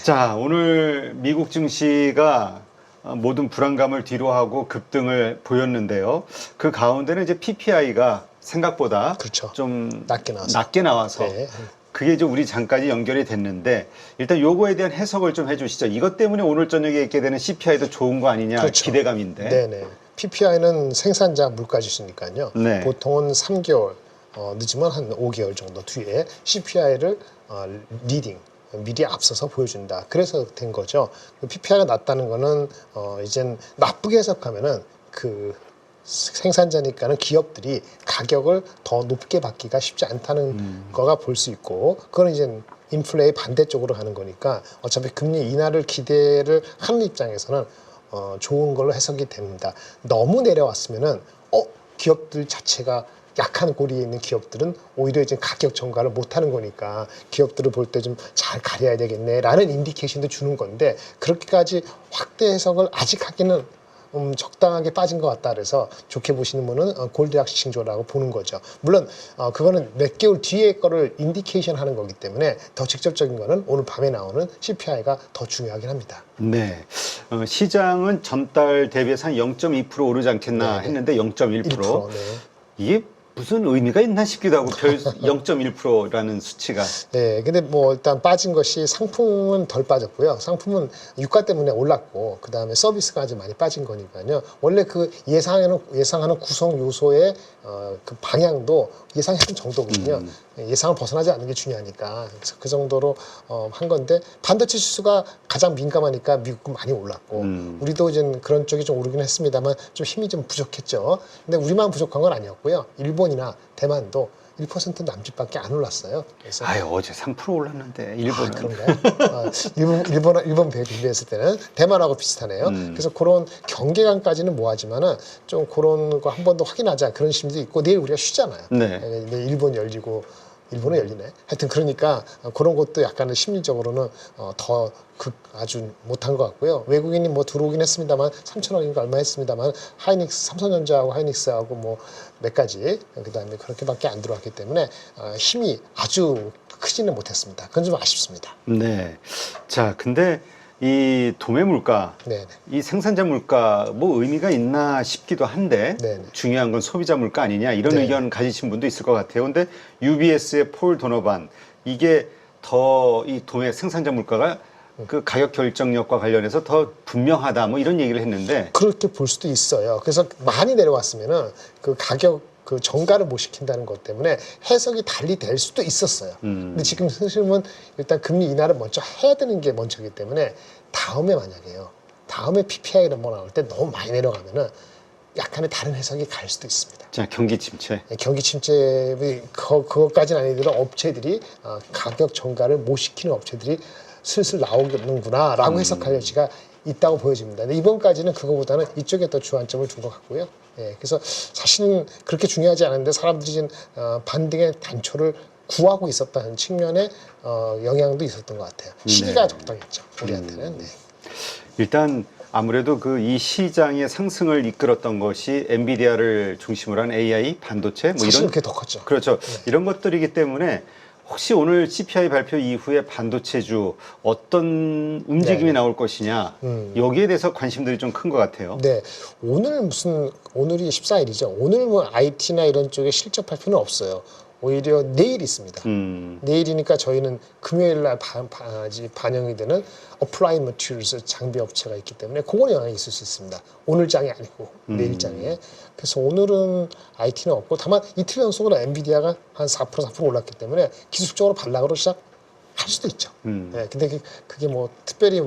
자, 오늘 미국 증시가 모든 불안감을 뒤로하고 급등을 보였는데요. 그 가운데는 이제 PPI가 생각보다 그렇죠. 좀 낮게 나와서. 네. 그게 이제 우리 장까지 연결이 됐는데 일단 요거에 대한 해석을 좀 해주시죠. 이것 때문에 오늘 저녁에 있게 되는 CPI도 좋은 거 아니냐 그렇죠. 기대감인데. 네네. PPI는 생산자 물가지수니까요. 네. 보통은 3개월, 늦으면 한 5개월 정도 뒤에 CPI를 리딩, 미리 앞서서 보여준다. 그래서 된 거죠. PPI가 낮다는 거는 이젠 나쁘게 해석하면은 그 생산자니까는 기업들이 가격을 더 높게 받기가 쉽지 않다는 거가 볼 수 있고, 그건 이제 인플레의 반대쪽으로 가는 거니까 어차피 금리 인하를 기대를 하는 입장에서는 좋은 걸로 해석이 됩니다. 너무 내려왔으면은 기업들 자체가 약한 고리에 있는 기업들은 오히려 이제 가격 전가를 못하는 거니까 기업들을 볼 때 좀 잘 가려야 되겠네라는 인디케이션도 주는 건데, 그렇게까지 확대 해석을 아직 하기는 적당하게 빠진 것 같다 그래서 좋게 보시는 분은 골드락시 징조라고 보는 거죠. 물론 그거는 몇 개월 뒤에 거를 인디케이션 하는 거기 때문에 더 직접적인 거는 오늘 밤에 나오는 CPI가 더 중요하긴 합니다. 네. 시장은 전달 대비해서 한 0.2% 오르지 않겠나 네네. 했는데 0.1%. 네. 이게 무슨 의미가 있나 싶기도 하고 별 0.1%라는 수치가. 네, 근데 뭐 일단 빠진 것이 상품은 덜 빠졌고요. 상품은 유가 때문에 올랐고, 그 다음에 서비스가 아주 많이 빠진 거니까요. 원래 그 예상하는 구성 요소의 그 방향도 예상했던 정도거든요. 예상을 벗어나지 않는 게 중요하니까. 그래서 그 정도로 한 건데, 반도체 지수가 가장 민감하니까 미국은 많이 올랐고, 우리도 이제 그런 쪽이 좀 오르긴 했습니다만 좀 힘이 좀 부족했죠. 근데 우리만 부족한 건 아니었고요. 일본이나 대만도 1% 남짓밖에 안 올랐어요. 그래서 어제 3% 올랐는데 일본은. 그런가요? 일본 비교했을 때는 대만하고 비슷하네요. 그래서 그런 경계감까지는 뭐하지만은 좀 그런 거 한 번 더 확인하자, 그런 심리도 있고, 내일 우리가 쉬잖아요. 네. 내일 일본 열리고 일본은 열리네. 하여튼 그러니까 그런 것도 약간은 심리적으로는 더 아주 못한 것 같고요. 외국인이 뭐 들어오긴 했습니다만 3천억인가 얼마 했습니다만 삼성전자하고 하이닉스하고 뭐 몇 가지, 그다음에 그렇게밖에 안 들어왔기 때문에 힘이 아주 크지는 못했습니다. 그건 좀 아쉽습니다. 네. 자, 근데 이 도매 물가, 네네. 이 생산자 물가 뭐 의미가 있나 싶기도 한데 네네. 중요한 건 소비자 물가 아니냐 이런 네네. 의견 가지신 분도 있을 것 같아요. 근데 UBS의 폴 도너반, 이게 더 이 도매 생산자 물가가 그 가격 결정력과 관련해서 더 분명하다 뭐 이런 얘기를 했는데, 그렇게 볼 수도 있어요. 그래서 많이 내려왔으면은 그 가격 그 정가를 못 시킨다는 것 때문에 해석이 달리 될 수도 있었어요. 근데 지금 사실은 일단 금리 인하를 먼저 해야 되는 게 먼저이기 때문에 다음에 만약에요, 다음에 PPI를 뭐 나올 때 너무 많이 내려가면은 약간의 다른 해석이 갈 수도 있습니다. 자, 경기 침체. 경기 침체, 그것까지는 아니더라도 업체들이 가격 정가를 못 시키는 업체들이 슬슬 나오겠는구나라고 해석할 여지가 있다고 보여집니다. 근데 이번까지는 그거보다는 이쪽에 더 주안점을 둔 것 같고요. 그래서 사실은 그렇게 중요하지 않은데 사람들이 지금 반등의 단초를 구하고 있었다는 측면에 영향도 있었던 것 같아요. 시기가 네. 적당했죠, 우리한테는. 네. 일단 아무래도 그 이 시장의 상승을 이끌었던 것이 엔비디아를 중심으로 한 AI, 반도체 뭐 사실 이런, 그게 더 컸죠. 그렇죠. 이런 것들이기 때문에 혹시 오늘 CPI 발표 이후에 반도체주 어떤 움직임이 네. 나올 것이냐, 여기에 대해서 관심들이 좀 큰 것 같아요. 네, 오늘이 14일이죠. 오늘 뭐 IT나 이런 쪽에 실적 발표는 없어요. 오히려 내일 있습니다. 내일이니까 저희는 금요일 날 반영이 되는 어플라이드 머티리얼스 장비 업체가 있기 때문에 그거는 영향이 있을 수 있습니다. 오늘 장이 아니고 내일 장에. 그래서 오늘은 IT는 없고, 다만 이틀 연속으로 엔비디아가 한 4% 올랐기 때문에 기술적으로 반락으로 시작할 수도 있죠. 네, 근데 그게 뭐 특별히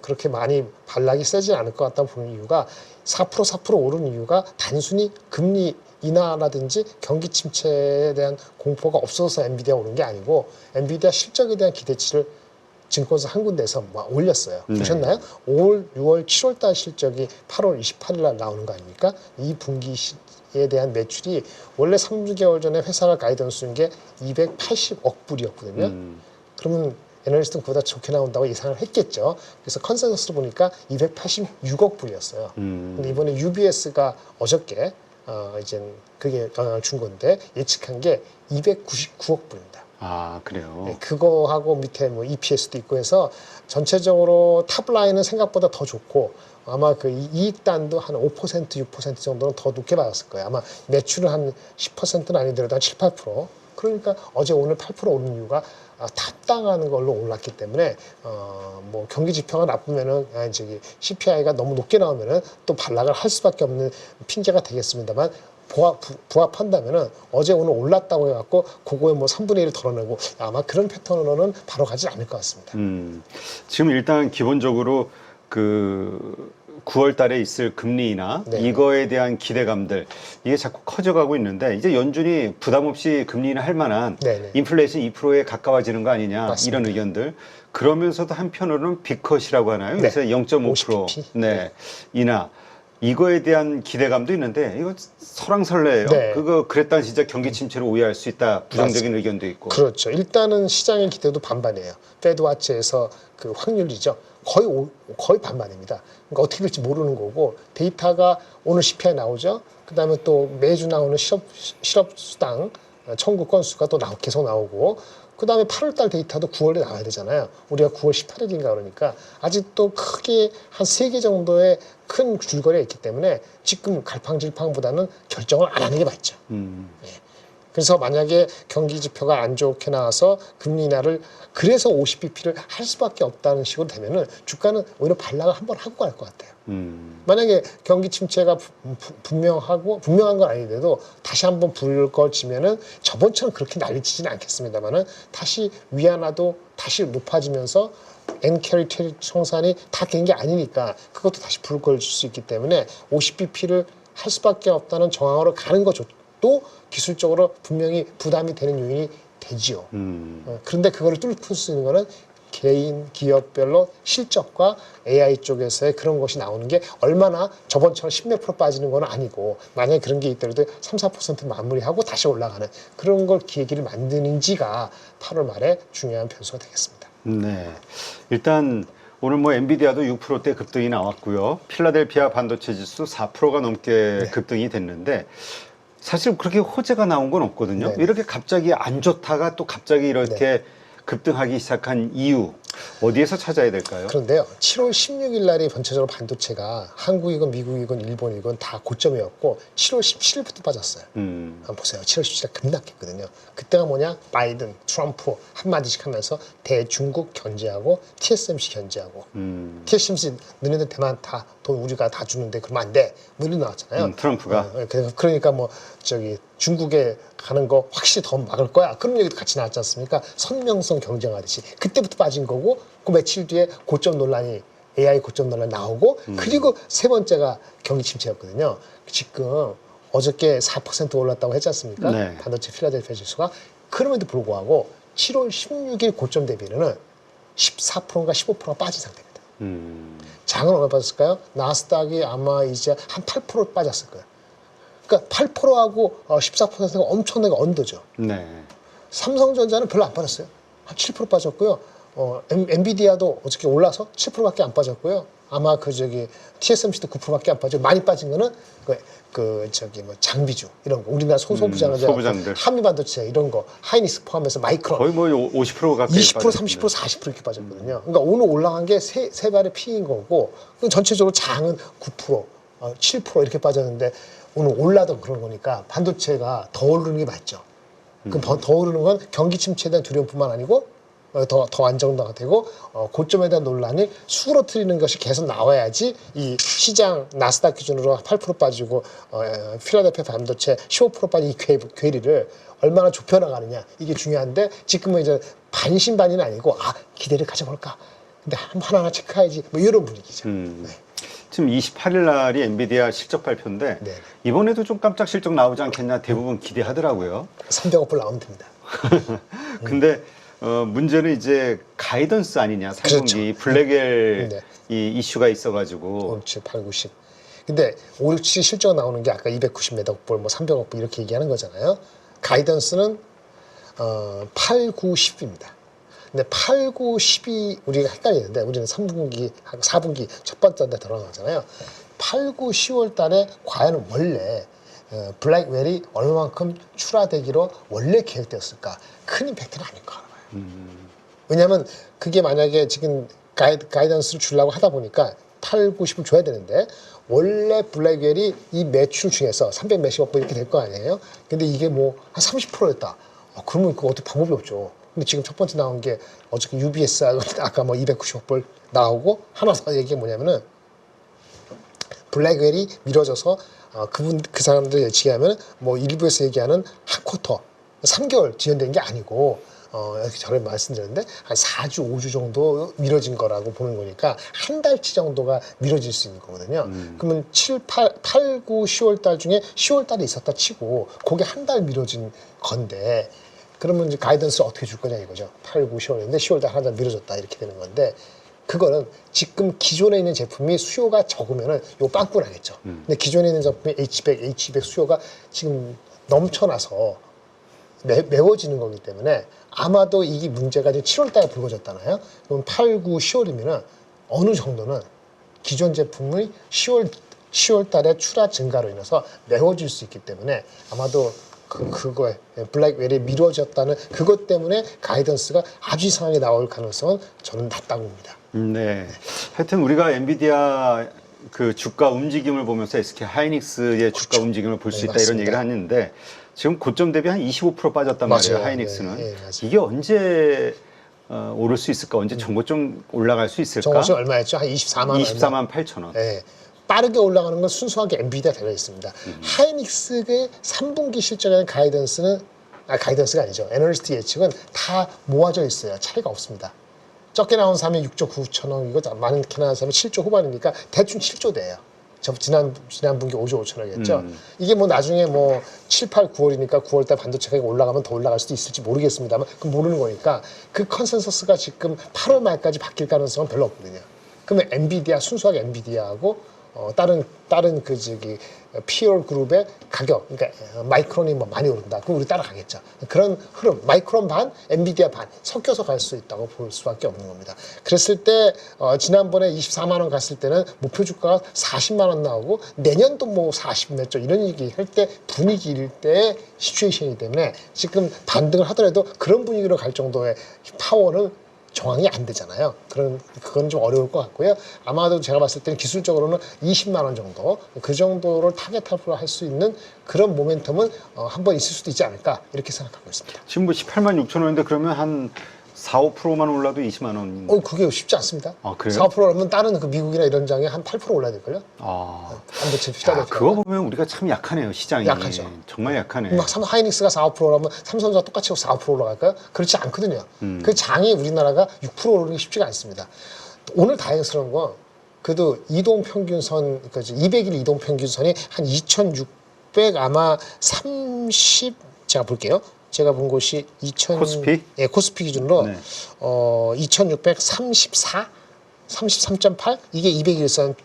그렇게 많이 반락이 세지 않을 것 같다고 보는 이유가 4% 오른 이유가 단순히 금리 인하라든지 경기 침체에 대한 공포가 없어서 엔비디아 오른 게 아니고, 엔비디아 실적에 대한 기대치를 증권사 한 군데에서 막 올렸어요. 보셨나요? 5월, 6월, 7월 달 실적이 8월 28일 날 나오는 거 아닙니까? 이 분기에 대한 매출이 원래 3개월 전에 회사가 가이던스 준 게 280억 불이었거든요. 그러면 애널리스트는 그보다 좋게 나온다고 예상을 했겠죠. 그래서 컨센서스를 보니까 286억 불이었어요. 근데 이번에 UBS가 어저께 이제 그게 영향을 준 건데 예측한 게 299억 불입니다. 아, 그래요. 네, 그거하고 밑에 뭐 EPS도 있고 해서 전체적으로 탑라인은 생각보다 더 좋고 아마 그 이익단도 한 5%, 6% 정도는 더 높게 받았을 거예요. 아마 매출은 한 10%는 아니더라도 한 7, 8%. 그러니까 어제 오늘 8% 오른 이유가 탑당하는 걸로 올랐기 때문에 뭐 경기 지표가 나쁘면은 저기 CPI가 너무 높게 나오면은 또 반락을 할 수밖에 없는 핑계가 되겠습니다만 부합한다면은 어제 오늘 올랐다고 해갖고 그거에 뭐 3분의 1을 덜어내고 아마 그런 패턴으로는 바로 가지 않을 것 같습니다. 지금 일단 기본적으로 그 9월 달에 있을 금리나 네. 이거에 대한 기대감들 이게 자꾸 커져가고 있는데 이제 연준이 부담 없이 금리 인하할 만한 네네. 인플레이션 2%에 가까워지는 거 아니냐 맞습니다. 이런 의견들 그러면서도 한편으로는 빅컷이라고 하나요? 네. 그래서 0.5% 50pp. 네. 인하 이거에 대한 기대감도 있는데 이거 설왕설래예요. 네. 그거 그랬다는 진짜 경기 침체를 오해할 수 있다 부정적인 의견도 있고. 그렇죠. 일단은 시장의 기대도 반반이에요. 페드와치에서 그 확률이죠. 거의 반반입니다. 그러니까 어떻게 될지 모르는 거고 데이터가 오늘 CPI 나오죠. 그다음에 또 매주 나오는 실업 수당 청구 건수가 또 계속 나오고 그다음에 8월달 데이터도 9월에 나와야 되잖아요. 우리가 9월 18일인가 그러니까 아직도 크게 한 3개 정도의 큰 줄거리가 있기 때문에 지금 갈팡질팡보다는 결정을 안 하는 게 맞죠. 예. 그래서 만약에 경기 지표가 안 좋게 나와서 금리 인하를 그래서 50bp를 할 수밖에 없다는 식으로 되면은 주가는 오히려 반락을 한번 하고 갈 것 같아요. 만약에 경기 침체가 분명한 건 아닌데도 다시 한번 불 꺼지면은 저번처럼 그렇게 난리치지는 않겠습니다만은 다시 위안화도 다시 높아지면서 엔캐리 청산이 다 된 게 아니니까 그것도 다시 불을 꺼질 수 있기 때문에 50bp를 할 수밖에 없다는 정황으로 가는 것도 기술적으로 분명히 부담이 되는 요인이 되지요. 그런데 그거를 뚫을 수 있는 거는 개인 기업별로 실적과 AI 쪽에서의 그런 것이 나오는 게 얼마나 저번처럼 10몇 프로 빠지는 건 아니고 만약에 그런 게 있더라도 3, 4% 마무리하고 다시 올라가는 그런 걸 기회기를 만드는지가 8월 말에 중요한 변수가 되겠습니다. 네. 일단 오늘 뭐 엔비디아도 6%대 급등이 나왔고요. 필라델피아 반도체 지수 4%가 넘게 급등이 됐는데 사실 그렇게 호재가 나온 건 없거든요. 네네. 이렇게 갑자기 안 좋다가 또 갑자기 이렇게 급등하기 시작한 이유 어디에서 찾아야 될까요? 그런데요, 7월 16일 날이 전체적으로 반도체가 한국이건 미국이건 일본이건 다 고점이었고 7월 17일부터 빠졌어요. 한번 보세요. 7월 17일 급락했거든요. 그때가 뭐냐? 바이든, 트럼프 한마디씩 하면서 대중국 견제하고 TSMC 견제하고 TSMC 너네들 대만 다 돈 우리가 다 주는데 그러면 안 돼. 뭐 이런 나왔잖아요. 트럼프가. 그러니까 뭐 저기 중국에 가는 거 확실히 더 막을 거야. 그런 얘기도 같이 나왔지 않습니까? 선명성 경쟁하듯이. 그때부터 빠진 거고 그 며칠 뒤에 고점 논란이 AI 고점 논란 나오고 그리고 세 번째가 경기 침체였거든요. 지금 어저께 4% 올랐다고 했지 않습니까? 네. 반도체 필라델피아 지수가. 그럼에도 불구하고 7월 16일 고점 대비는 14%인가 15%가 빠진 상태입니다. 장은 얼마 빠졌을까요? 나스닥이 아마 이제 한 8% 빠졌을 거예요. 그러니까 8%하고 14%가 엄청나게 언더죠. 네. 삼성전자는 별로 안 빠졌어요. 한 7% 빠졌고요. 엔비디아도 어저께 올라서 7%밖에 안 빠졌고요. 아마 그 저기 TSMC도 9%밖에 안 빠져. 많이 빠진 거는 그 저기 뭐 장비주 이런 거 우리나라 소부장들 한미반도체 이런 거 하이닉스 포함해서 마이크론 거의 뭐 50% 가까이 20% 30% 40% 이렇게 빠졌거든요. 그러니까 오늘 올라간 게 세 발의 피인 거고 전체적으로 장은 9% 7% 이렇게 빠졌는데 오늘 올라도 그런 거니까 반도체가 더 오르는 게 맞죠. 그럼 더 오르는 건 경기 침체에 대한 두려움뿐만 아니고 더 안정화가 되고 고점에 대한 논란이 수그러뜨리는 것이 계속 나와야지 이 시장 나스닥 기준으로 8% 빠지고 필라델피아 반도체 15% 빠진 이 괴리를 얼마나 좁혀나가느냐 이게 중요한데 지금은 이제 반신반의는 아니고 기대를 가져볼까 근데 하나하나 체크해야지 뭐 이런 분위기죠. 네. 지금 28일 날이 엔비디아 실적 발표인데 네. 이번에도 좀 깜짝 실적 나오지 않겠냐 대부분 기대하더라고요. 300억 불 나오면 됩니다. 근데 문제는 이제 가이던스 아니냐 3분기 블랙엘 네. 이 이슈가 있어가지고 5, 6, 7, 8, 90. 근데 5, 6, 7 실적 나오는 게 아까 290몇 억 불, 뭐 300억 불 이렇게 얘기하는 거잖아요. 가이던스는 8, 9, 10입니다. 근데 8, 9, 10이 우리가 헷갈리는데 우리는 3분기, 4분기 첫 번째 때 들어가잖아요. 8, 9, 10월 달에 과연 원래 블랙웰이 얼마만큼 출하되기로 원래 계획되었을까? 큰 임팩트는 아닐 거라고 봐요. 왜냐하면 그게 만약에 지금 가이던스를 주려고 하다 보니까 8, 90을 줘야 되는데 원래 블랙웰이 이 매출 중에서 300 몇십억 번 이렇게 될 거 아니에요? 근데 이게 뭐 한 30%였다. 그러면 그거 어떻게 방법이 없죠. 근데 지금 첫 번째 나온 게 어저께 UBS 아까 뭐 290억 불 나오고 하나 더 얘기가 뭐냐면은 블랙웰이 미뤄져서 그 사람들 예측하면 뭐 일부에서 얘기하는 한 쿼터 3개월 지연된 게 아니고 이렇게 전에 말씀드렸는데 한 4주, 5주 정도 미뤄진 거라고 보는 거니까 한 달치 정도가 미뤄질 수 있는 거거든요. 그러면 8, 9, 10월 달 중에 10월 달에 있었다 치고 그게 한 달 미뤄진 건데 그러면 이제 가이던스를 어떻게 줄 거냐 이거죠. 8, 9, 10월인데 10월 달 한 달 미뤄졌다 이렇게 되는 건데 그거는 지금 기존에 있는 제품이 수요가 적으면은 요 빵꾸 나겠죠. 근데 기존에 있는 제품이 H100, H200 수요가 지금 넘쳐나서 메워지는 거기 때문에 아마도 이게 문제가 이제 7월 달에 불거졌잖아요. 그럼 8, 9, 10월이면은 어느 정도는 기존 제품의 10월 달에 출하 증가로 인해서 메워질 수 있기 때문에 아마도 그거에 블랙웰이 미뤄졌다는 그것 때문에 가이던스가 아주 이상하게 나올 가능성은 저는 낮다고 봅니다. 네. 하여튼 우리가 엔비디아 그 주가 움직임을 보면서 SK 하이닉스의 주가 움직임을 볼 수 네, 있다 맞습니다. 이런 얘기를 하는데 지금 고점 대비 한 25% 빠졌단 맞아요. 말이에요. 하이닉스는. 네, 네, 맞아요. 이게 언제 오를 수 있을까? 언제 정고점 올라갈 수 있을까? 정확히 얼마였죠? 한 24만 원. 24만 8천 원. 네. 빠르게 올라가는 건 순수하게 엔비디아 되어 있습니다. 하이닉스의 3분기 실적에 가이던스는 가이던스가 아니죠. 애널리스트 예측은 다 모아져 있어요. 차이가 없습니다. 적게 나온 사람이 6조 9천 원, 이거 많게 나온 사람이 7조 후반이니까 대충 7조 돼요. 지난 분기 5조 5천 원이었죠. 이게 뭐 나중에 뭐 7, 8, 9월이니까 9월달 반도체 가격이 올라가면 더 올라갈 수도 있을지 모르겠습니다만 그건 모르는 거니까 그 컨센서스가 지금 8월 말까지 바뀔 가능성은 별로 없거든요. 그러면 엔비디아 순수하게 엔비디아하고 다른 그 저기 피어 그룹의 가격, 그러니까 마이크론이 뭐 많이 오른다. 그럼 우리 따라가겠죠. 그런 흐름, 마이크론 반, 엔비디아 반 섞여서 갈 수 있다고 볼 수밖에 없는 겁니다. 그랬을 때 지난번에 24만 원 갔을 때는 목표 주가가 40만 원 나오고 내년도 뭐 40 몇 조 이런 얘기 할 때 분위기일 때의 시츄에이션이기 때문에 지금 반등을 하더라도 그런 분위기로 갈 정도의 파워는 정황이 안 되잖아요. 그건 좀 어려울 것 같고요. 아마도 제가 봤을 때는 기술적으로는 20만 원 정도, 그 정도를 타겟으로 할 수 있는 그런 모멘텀은 한번 있을 수도 있지 않을까 이렇게 생각하고 있습니다. 지금 뭐 18만 6천 원인데 그러면 한 4, 5%만 올라도 20만 원. 그게 쉽지 않습니다. 아, 그래요? 4, 5%라면 다른 그 미국이나 이런 장에 한 8% 올라야 될걸요? 아, 반도체 야, 피자도 그거 보면 우리가 참 약하네요. 시장이. 약하죠. 정말 약하네. 막 하이닉스가 4, 5%라면 삼성전자 똑같이 4, 5% 올라갈까요? 그렇지 않거든요. 그 장이 우리나라가 6% 오르기 쉽지가 않습니다. 오늘 다행스러운 건 그래도 이동평균선, 200일 이동평균선이 한 2,600 아마 30 제가 볼게요. 제가 본 곳이 코스피? 예, 코스피 기준으로 네. 2,634, 33.8 이게 200일선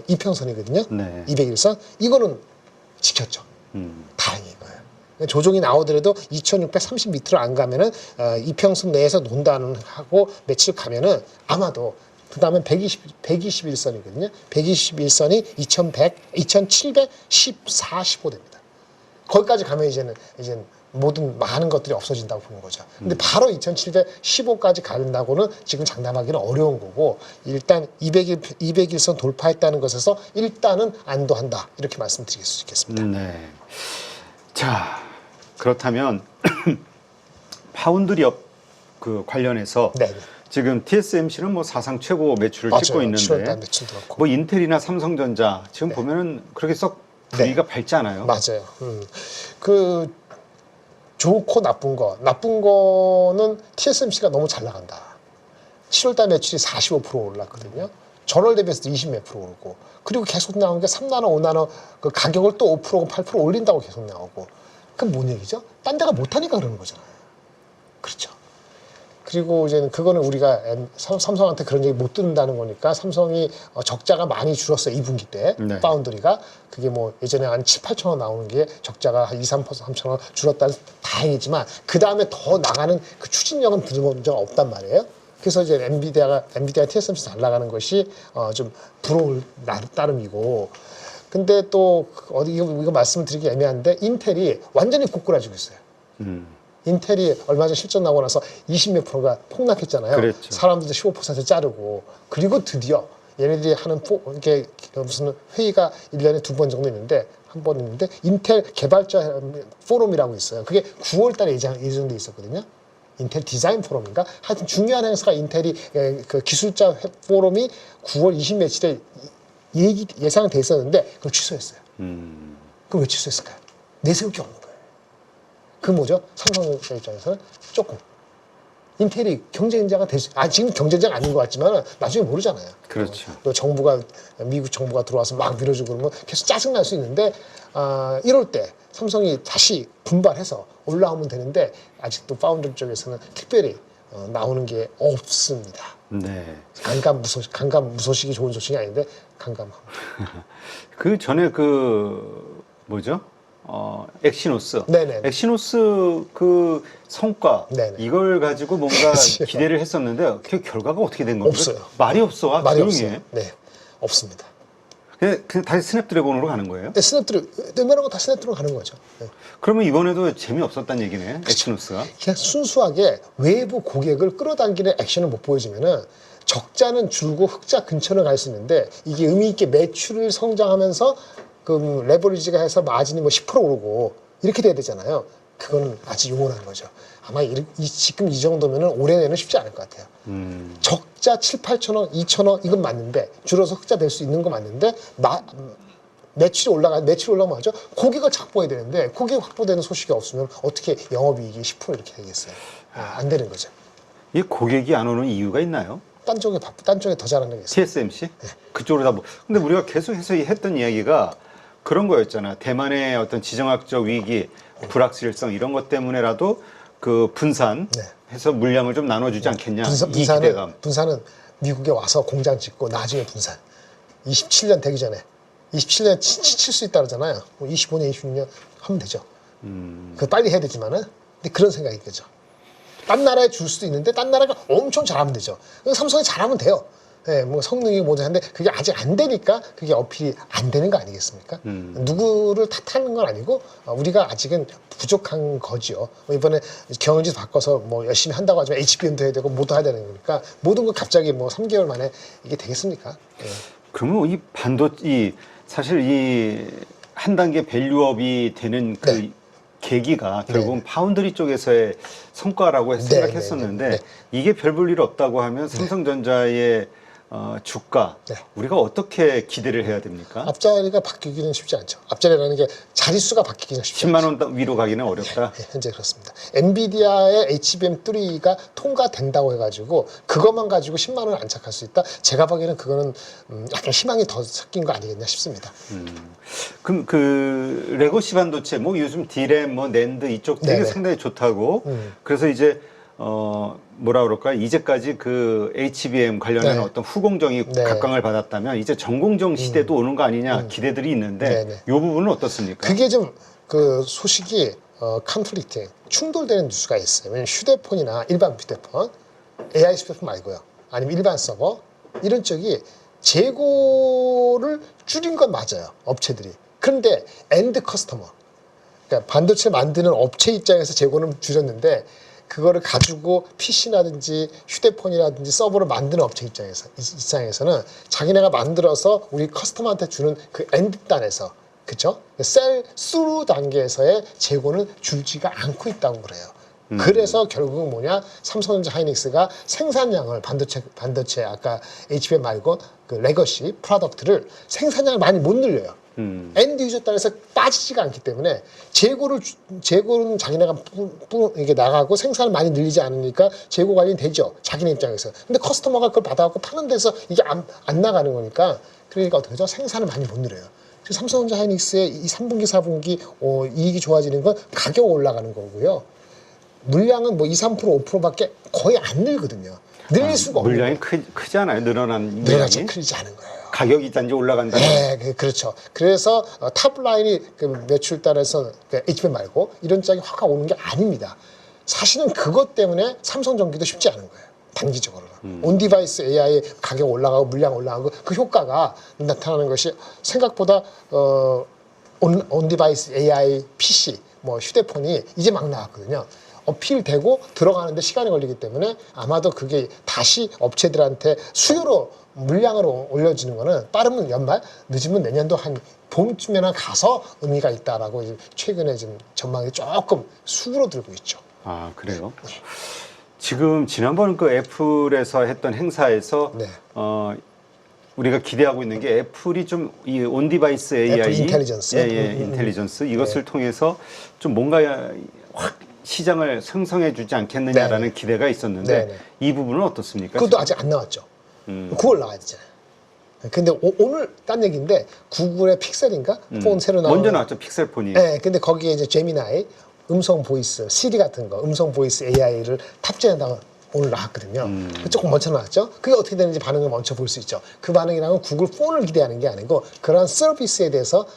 이평선이거든요. 네. 200일선 이거는 지켰죠. 다행인 거예요. 조정이 나오더라도 2,630 밑으로 안 가면은 이평선 내에서 논다는 하고 며칠 가면은 아마도 그 다음에 121선이거든요. 121선이 2,100, 2,714, 15 됩니다. 거기까지 가면 이제는 모든 많은 것들이 없어진다고 보는 거죠. 근데 바로 2,715까지 가는다고는 지금 장담하기는 어려운 거고 일단 200일선 돌파했다는 것에서 일단은 안도한다 이렇게 말씀드릴 수 있겠습니다. 네. 자, 그렇다면 파운드리업 그 관련해서 네. 지금 TSMC는 뭐 사상 최고 매출을 맞아요. 찍고 7월달 있는데 매출도 그렇고. 뭐 인텔이나 삼성전자 지금 보면은 그렇게 썩 분위기가 밝지 않아요. 맞아요. 그 좋고 나쁜 거는 TSMC가 너무 잘 나간다. 7월달 매출이 45% 올랐거든요. 전월 대비해서 20 몇 프로 오르고 그리고 계속 나온 게 3나노, 5나노 그 가격을 또 5%, 8% 올린다고 계속 나오고 그럼 뭔 얘기죠? 딴 데가 못하니까 그러는 거잖아요. 그렇죠. 그리고 이제 그거는 우리가 삼성한테 그런 얘기 못 듣는다는 거니까 삼성이 적자가 많이 줄었어요. 2분기 때 네. 파운드리가 그게 뭐 예전에 한 7, 8천 원 나오는 게 적자가 한 2, 3%, 3천 원 줄었다는 다행이지만 그 다음에 더 나가는 그 추진력은 들어본 적 없단 말이에요. 그래서 이제 엔비디아 TSMC 잘 나가는 것이 좀 부러울 따름이고 근데 또 어디 이거 말씀을 드리기 애매한데 인텔이 완전히 고꾸라지고 있어요. 인텔이 얼마 전 실적 나오고 나서 20몇 프로가 폭락했잖아요. 그랬죠. 사람들도 15% 자르고 그리고 드디어 얘네들이 하는 이게 무슨 회의가 1년에 2번 정도 있는데 한 번 있는데 인텔 개발자 포럼이라고 있어요. 그게 9월 달에 예정돼 있었거든요. 인텔 디자인 포럼인가? 하여튼 중요한 행사가 인텔이 그 기술자 포럼이 9월 20 며칠에 예상돼 있었는데 그걸 취소했어요. 그럼 왜 취소했을까요? 내세울 게 없는 거예요. 그 뭐죠? 삼성전자 입장에서는 조금 인텔이 경쟁자가 될 수, 지금 경쟁자가 아닌 것 같지만 나중에 모르잖아요. 그렇죠. 또 미국 정부가 들어와서 막 밀어주고 그러면 계속 짜증날 수 있는데, 이럴 때 삼성이 다시 분발해서 올라오면 되는데, 아직도 파운드 쪽에서는 특별히 나오는 게 없습니다. 네. 강감무소식이 좋은 소식이 아닌데, 강감함. 그 전에 뭐죠? 엑시노스. 네네. 엑시노스 그 성과 네네. 이걸 가지고 뭔가 기대를 했었는데 그 결과가 어떻게 된 겁니까? 없어요. 말이 없어. 말이 조용히 없어요. 해. 네, 없습니다. 그냥 다시 스냅드래곤으로 가는 거예요? 네, 웬만한 거 다 스냅드로 가는 거죠. 네. 그러면 이번에도 재미없었다는 얘기네. 엑시노스가. 그냥 순수하게 외부 고객을 끌어당기는 액션을 못 보여주면은 적자는 줄고 흑자 근처를 갈 수 있는데 이게 의미 있게 매출을 성장하면서 그 레버리지가 해서 마진이 뭐 10% 오르고 이렇게 돼야 되잖아요. 그건 아주 요원한 거죠. 아마 지금 이 정도면은 올해 내는 쉽지 않을 것 같아요. 적자 7, 8천억, 2천억 이건 맞는데 줄어서 흑자 될 수 있는 거 맞는데 매출이 올라가면 하죠. 고객을 확보해야 되는데 고객 확보되는 소식이 없으면 어떻게 영업이익이 10% 이렇게 되겠어요. 안 되는 거죠. 이 고객이 안 오는 이유가 있나요? 딴 쪽에 더 잘하는 게 있어요. TSMC? 그쪽으로 다 근데 우리가 계속해서 했던 이야기가 그런 거였잖아. 대만의 어떤 지정학적 위기, 불확실성 이런 것 때문에라도 그 분산해서 물량을 좀 나눠주지 않겠냐. 이 기대감. 분산은 미국에 와서 공장 짓고 나중에 분산. 27년 되기 전에 27년 칠 수 있다 그러잖아요. 25년, 26년 하면 되죠. 그 빨리 해야 되지만은 근데 그런 생각이겠죠. 딴 나라에 줄 수도 있는데 딴 나라가 엄청 잘하면 되죠. 삼성이 잘하면 돼요. 네, 뭐 성능이 뭐지 하는데 그게 아직 안 되니까 그게 어필이 안 되는 거 아니겠습니까? 누구를 탓하는 건 아니고 우리가 아직은 부족한 거지요. 이번에 경영지도 바꿔서 뭐 열심히 한다고 하지만 HBM도 해야 되고 뭐도 해야 되는 거니까 모든 거 갑자기 뭐 3개월 만에 이게 되겠습니까? 네. 그러면 이 사실 이 한 단계 밸류업이 되는 그 네. 계기가 결국은 파운드리 쪽에서의 성과라고 생각했었는데 이게 별 볼 일 없다고 하면 삼성전자의 주가 우리가 어떻게 기대를 해야 됩니까? 앞자리가 바뀌기는 쉽지 않죠. 앞자리라는 게 자릿수가 바뀌기는 쉽지 않죠. 10만 원 위로 가기는 어렵다. 네, 현재 그렇습니다. 엔비디아의 HBM3가 통과된다고 해가지고 그것만 가지고 10만 원을 안착할 수 있다. 제가 보기에는 그거는 약간 희망이 더 섞인 거 아니겠냐 싶습니다. 그럼 그 레거시 반도체 뭐 요즘 D램 뭐 낸드 이쪽 되게 상당히 좋다고 그래서 이제 뭐라 그럴까 이제까지 그 HBM 관련된 어떤 후공정이 각광을 받았다면 이제 전공정 시대도 오는 거 아니냐 기대들이 있는데 이 부분은 어떻습니까? 그게 좀 그 소식이 컨플릭트 충돌되는 뉴스가 있어요. 왜냐면 휴대폰이나 일반 휴대폰, AI 휴대폰 말고요. 아니면 일반 서버 이런 쪽이 재고를 줄인 건 맞아요. 업체들이. 그런데 엔드 커스터머 그러니까 반도체 만드는 업체 입장에서 재고는 줄였는데 그거를 가지고 PC라든지 휴대폰이라든지 서버를 만드는 업체 입장에서는 자기네가 만들어서 우리 커스터머한테 주는 그 엔드 단에서 그쵸? 셀 스루 단계에서의 재고는 줄지가 않고 있다고 그래요. 그래서 결국은 뭐냐? 삼성전자 하이닉스가 생산량을 반도체 아까 HBM 말고 그 레거시 프로덕트를 생산량을 많이 못 늘려요. 엔드 유저 단에서 빠지지가 않기 때문에 재고는 자기네가 이게 나가고 생산을 많이 늘리지 않으니까 재고 관리는 되죠. 자기네 입장에서. 근데 커스터머가 그걸 받아갖고 파는 데서 이게 안 나가는 거니까 그러니까 어떻게 하죠? 생산을 많이 못 늘려요. 그래서 삼성전자 하이닉스의 이 3분기, 4분기 이익이 좋아지는 건 가격 올라가는 거고요. 물량은 뭐 2, 3%, 5%밖에 거의 안 늘거든요. 늘릴 수가 없는 물량이 크지 않아요? 늘어난 늘어나지 물량이? 크지 않은 거예요. 가격이 단지 올라간다. 네, 그렇죠. 그래서 탑라인이 그 매출 따라서 HBM 말고 이런 짝이 확 오는 게 아닙니다. 사실은 그것 때문에 삼성전기도 쉽지 않은 거예요. 단기적으로. 온 디바이스 AI 가격 올라가고 물량 올라가고 그 효과가 나타나는 것이 생각보다 온 디바이스 AI PC 뭐 휴대폰이 이제 막 나왔거든요. 어필되고 들어가는데 시간이 걸리기 때문에 아마도 그게 다시 업체들한테 수요로 물량으로 올려지는 거는 빠르면 연말, 늦으면 내년도 한 봄쯤에나 가서 의미가 있다라고 최근에 지금 전망이 조금 수그러들고 있죠. 아, 그래요? 지금 지난번 그 애플에서 했던 행사에서 네. 우리가 기대하고 있는 게 애플이 좀 이 온디바이스 AI, 애플 인텔리전스, 인텔리전스 이것을 통해서 좀 뭔가 확 시장을 형성해주지 않겠느냐라는 네네. 기대가 있었는데 네네. 이 부분은 어떻습니까? 그것도 아직 안 나왔죠. 9월 나와야 되잖아요. 근데 오늘 딴 얘기인데 구글의 픽셀인가 폰 새로 나온 먼저 나왔죠, 픽셀폰이. 네, 근데 거기에 이제 제미나이 음성 보이스, 시리 같은 거, 음성 보이스 AI를 탑재한다고 오늘 나왔거든요. 조금 먼저 나왔죠. 그게 어떻게 되는지 반응을 먼저 볼 수 있죠. 그 반응이랑은 구글 폰을 기대하는 게 아니고 그런 서비스에 대해서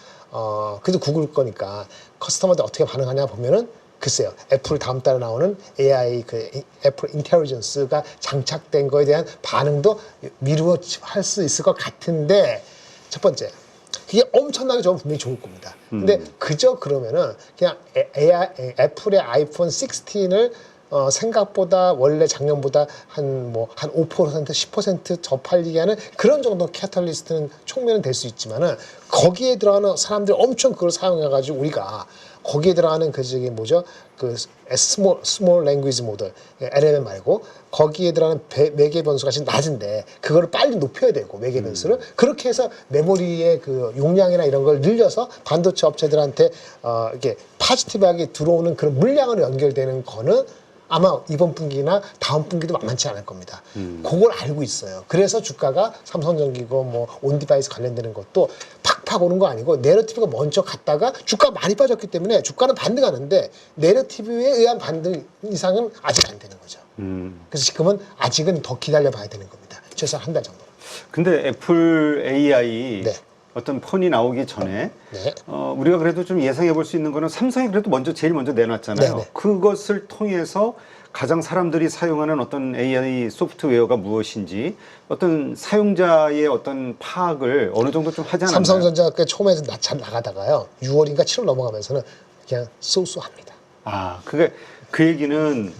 그래도 구글 거니까 커스터머들 어떻게 반응하냐 보면은 글쎄요. 애플 다음 달에 나오는 AI 그 애플 인텔리전스가 장착된 거에 대한 반응도 미루어 할 수 있을 것 같은데 첫 번째. 그게 엄청나게 저는 분명히 좋을 겁니다. 근데 그저 그러면은 그냥 애플의 아이폰 16을 생각보다 원래 작년보다 한 5%, 10% 더 팔리게 하는 그런 정도 캐탈리스트는 촉매는 될 수 있지만은 거기에 들어가는 사람들이 엄청 그걸 사용해가지고 우리가 거기에 들어가는 그 저기 뭐죠? 그 스몰 랭귀지 모델 LLM 말고 거기에 들어가는 매개 변수가 지금 낮은데 그거를 빨리 높여야 되고 매개 변수를 그렇게 해서 메모리의 그 용량이나 이런 걸 늘려서 반도체 업체들한테 이렇게 포지티브하게 들어오는 그런 물량으로 연결되는 거는 아마 이번 분기나 다음 분기도 만만치 않을 겁니다. 그걸 알고 있어요. 그래서 주가가 삼성전기고 뭐 온디바이스 관련되는 것도 팍팍 오는 거 아니고 내러티브가 먼저 갔다가 주가가 많이 빠졌기 때문에 주가는 반등하는데 내러티브에 의한 반등 이상은 아직 안 되는 거죠. 그래서 지금은 아직은 더 기다려 봐야 되는 겁니다. 최소 한 달 정도. 근데 애플 AI 네. 어떤 폰이 나오기 전에 네. 우리가 그래도 좀 예상해 볼 수 있는 거는 삼성이 그래도 제일 먼저 내놨잖아요. 네네. 그것을 통해서 가장 사람들이 사용하는 어떤 AI 소프트웨어가 무엇인지 어떤 사용자의 어떤 파악을 어느 정도 좀 하지 않았나요? 삼성전자가 처음에 잘 나가다가요. 6월인가 7월 넘어가면서는 그냥 쏘쏘합니다. 아, 그 얘기는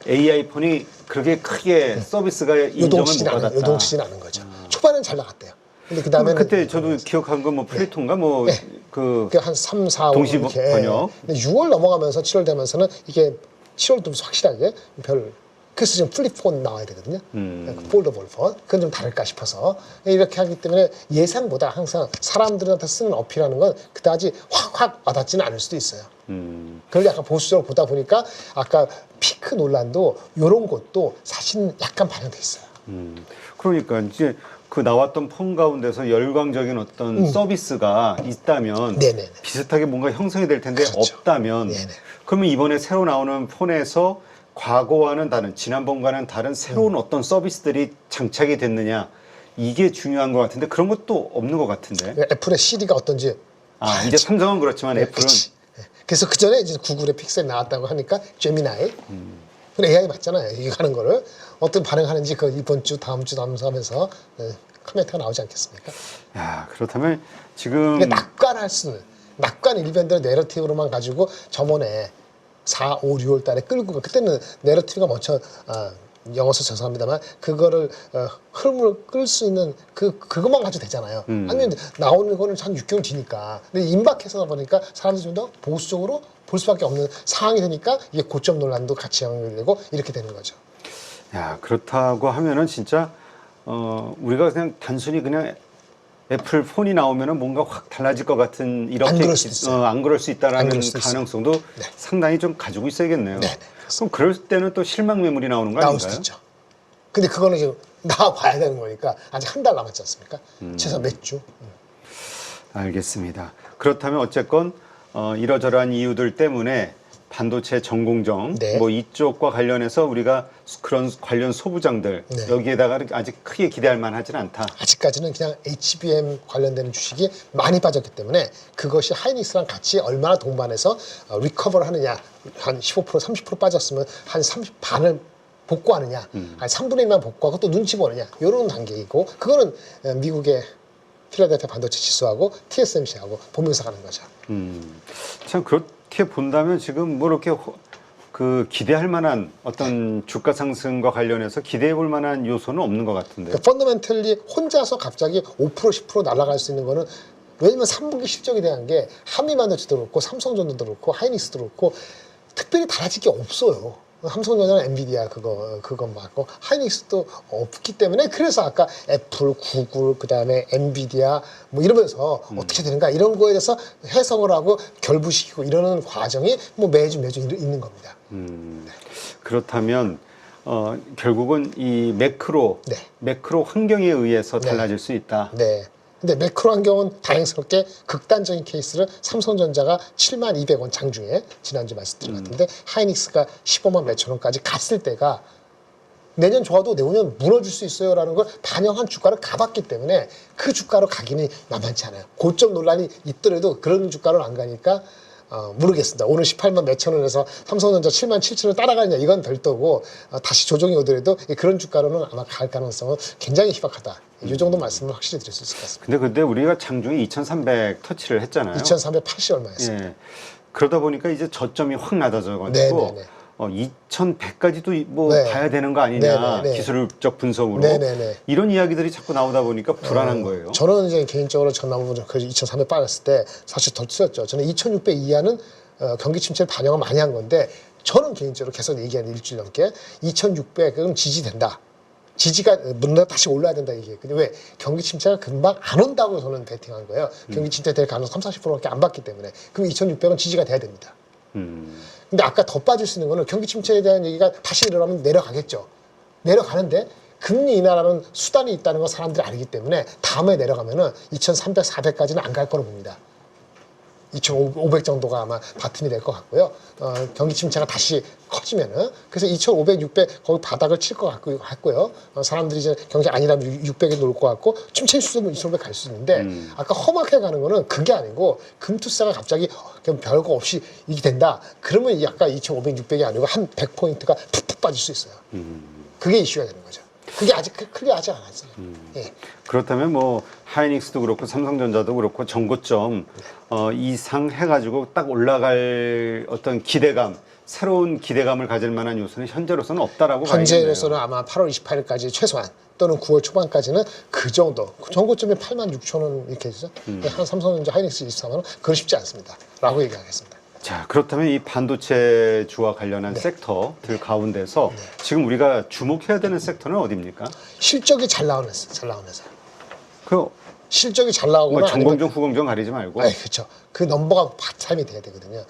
AI 폰이 그렇게 크게 서비스가 인정을 못 받았다. 요동치진 않은 거죠. 초반엔 잘 나갔대요. 근데 그다음에는 그때 저도 기억한 건 뭐 플레이톤가 뭐 그 한 3, 4, 5 동시 이렇게. 번역. 근데 6월 넘어가면서 7월 되면서는 이게 7월도 확실하게 그래서 지금 플립폰 나와야 되거든요. 그 폴더블 폰. 그건 좀 다를까 싶어서 이렇게 하기 때문에 예상보다 항상 사람들한테 쓰는 어필하는 건 그다지 확 와닿지는 않을 수도 있어요. 그걸 약간 보수적으로 보다 보니까 아까 피크 논란도 이런 것도 사실 약간 반영돼 있어요. 그러니까 이제 그 나왔던 폰 가운데서 열광적인 어떤 서비스가 있다면 네네네. 비슷하게 뭔가 형성이 될 텐데 그렇죠. 없다면 네네. 그러면 이번에 새로 나오는 폰에서 과거와는 다른 지난번과는 다른 새로운 어떤 서비스들이 장착이 됐느냐 이게 중요한 것 같은데 그런 것도 없는 것 같은데. 애플의 시리가 어떤지 아, 이제 삼성은 그렇지만 애플은 그치. 그래서 그 전에 이제 구글의 픽셀 나왔다고 하니까 제미나이 그건 AI 맞잖아요. 이거 하는 거를 어떤 반응하는지 그 이번 주 다음 주 하면서 코멘트가 나오지 않겠습니까? 야, 그렇다면 지금 근데 낙관할 수는 낙관 일변대로 내러티브로만 가지고 저번에 4, 5, 6월 달에 끌고 가 그때는 내러티브가 먼저 영어서 죄송합니다만 그거를 흐름을 끌 수 있는 그것만 가지고 되잖아요. 아니면 나오는 거는 한 6개월 뒤니까. 근데 임박해서 보니까 사람들이 좀 더 보수적으로 볼 수밖에 없는 상황이 되니까 이게 고점 논란도 같이 연결되고 이렇게 되는 거죠. 야, 그렇다고 하면은 진짜 우리가 그냥 단순히 그냥 애플 폰이 나오면은 뭔가 확 달라질 것 같은 이렇게 안 그럴 수도 있어요. 안 그럴 수 안 있다라는 그럴 수도 가능성도 상당히 좀 가지고 있어야겠네요. 네, 그럼 그럴 때는 또 실망 매물이 나오는 거 나올 아닌가요? 수도 있죠. 근데 그거는 지금 나와봐야 되는 거니까 아직 한 달 남았지 않습니까? 최소 몇 주. 알겠습니다. 그렇다면 어쨌건 이러저러한 이유들 때문에 반도체 전공정 네. 뭐 이쪽과 관련해서 우리가 그런 관련 소부장들 네. 여기에다가 아직 크게 기대할 만하지는 않다. 아직까지는 그냥 HBM 관련되는 주식이 많이 빠졌기 때문에 그것이 하이닉스랑 같이 얼마나 동반해서 리커버를 하느냐 한 15% 30% 빠졌으면 한 30 반을 복구하느냐, 아니 3분의 1만 복구하고 또 눈치 보느냐 이런 단계이고 그거는 미국의 필라델피아 반도체 지수하고 TSMC하고 보면서 가는 거죠. 참 그렇게 본다면 지금 뭐 이렇게 그 기대할 만한 어떤 주가 상승과 관련해서 기대해 볼 만한 요소는 없는 것 같은데. 그러니까 펀더멘털리 혼자서 갑자기 5% 10% 날아갈 수 있는 거는 왜냐면 3분기 실적에 대한 게 한미반도체도 그렇고 삼성전자도 그렇고 하이닉스도 그렇고 특별히 달라질 게 없어요. 삼성전자는 엔비디아 그거 맞고 하이닉스도 없기 때문에 그래서 아까 애플, 구글, 그다음에 엔비디아 뭐 이러면서 어떻게 되는가 이런 거에 대해서 해석을 하고 결부시키고 이러는 과정이 뭐 매주 있는 겁니다. 그렇다면 결국은 이 매크로 환경에 의해서 달라질 수 있다. 네. 근데 매크로 환경은 다행스럽게 극단적인 케이스를 삼성전자가 72,200원 장중에 지난주 말씀드린 것 같은데 하이닉스가 15만 몇천 원까지 갔을 때가 내년 좋아도 내후년 무너질 수 있어요라는 걸 반영한 주가를 가봤기 때문에 그 주가로 가기는 만만치 않아요. 고점 논란이 있더라도 그런 주가로 안 가니까 모르겠습니다. 오늘 18만 몇천 원에서 삼성전자 7만 7천 원 따라가느냐 이건 별도고 다시 조정이 오더라도 그런 주가로는 아마 갈 가능성은 굉장히 희박하다. 이 정도 말씀을 확실히 드릴 수 있을 것 같습니다. 근데 우리가 장중에 2,300 터치를 했잖아요. 2,380 얼마였습니다. 예. 그러다 보니까 이제 저점이 확 낮아져가지고 2,100까지도 뭐 봐야 되는 거 아니냐 기술적 분석으로 이런 이야기들이 자꾸 나오다 보니까 불안한 거예요. 저는 이제 개인적으로 전남부분 그 2,300 빠졌을 때 사실 더 틀렸죠. 저는 2,600 이하는 경기 침체를 반영을 많이 한 건데 저는 개인적으로 계속 얘기하는 일주일 넘게 2,600은 지지된다. 지지가 문제가 다시 올라야 된다 얘기했거든요. 왜? 경기 침체가 금방 안 온다고 저는 베팅한 거예요. 경기 침체 될 가능성 30%밖에 안 받기 때문에. 그럼 2,600은 지지가 돼야 됩니다. 근데 아까 더 빠질 수 있는 거는 경기 침체에 대한 얘기가 다시 일어나면 내려가겠죠. 내려가는데 금리 인하라는 수단이 있다는 걸 사람들이 알기 때문에 다음에 내려가면은 2,300, 400까지는 안 갈 거로 봅니다. 2,500 정도가 아마 바텀이 될 것 같고요. 경기 침체가 다시 커지면은 그래서 2,500, 600 거기 바닥을 칠 것 같고요. 사람들이 이제 경기 아니라면 600에 놓을 것 같고 침체 수준은 2,500 갈 수 있는데 아까 험하게 가는 거는 그게 아니고 금투사가 갑자기 그냥 별거 없이 이게 된다. 그러면 이 아까 2,500, 600이 아니고 한 100포인트가 푹푹 빠질 수 있어요. 그게 이슈가 되는 거죠. 그게 아직 클리어하지 않았어요. 예. 그렇다면 뭐 하이닉스도 그렇고 삼성전자도 그렇고 전고점 이상 해가지고 딱 올라갈 어떤 기대감, 새로운 기대감을 가질 만한 요소는 현재로서는 없다라고 봐야겠네요. 현재로서는 아마 8월 28일까지 최소한 또는 9월 초반까지는 그 정도. 전고점이 86,000원 이렇게 되죠. 한 삼성전자 하이닉스 24만 원 그건 쉽지 않습니다. 라고 얘기하겠습니다. 자, 그렇다면 이 반도체주와 관련한 섹터들 가운데서 지금 우리가 주목해야 되는 섹터는 어디입니까? 실적이 잘 나오는 회사. 그 실적이 잘 나오거나 뭐 전공정, 후공정 가리지 말고. 그렇죠. 그 넘버가 바탕이 돼야 되거든요.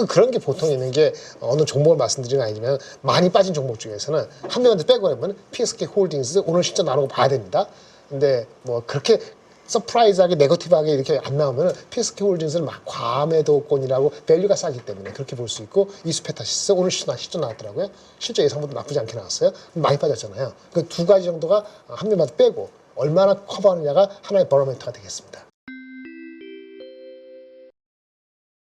그런 게 보통 있는 게 어느 종목을 말씀드리는 건 아니지만 많이 빠진 종목 중에서는 한 명한테 빼고 하면 PSK 홀딩스 오늘 실적 나오는 거 봐야 됩니다. 근데 뭐 그렇게 서프라이즈하게 네거티브하게 이렇게 안 나오면 PSK 홀딩스는 막 과매도권이라고 밸류가 싸기 때문에 그렇게 볼 수 있고 이수페타시스 오늘 실적 나왔더라고요. 실적 예상보다 나쁘지 않게 나왔어요. 많이 빠졌잖아요. 그 두 가지 정도가 한 명마다 빼고 얼마나 커버하느냐가 하나의 바로미터가 되겠습니다.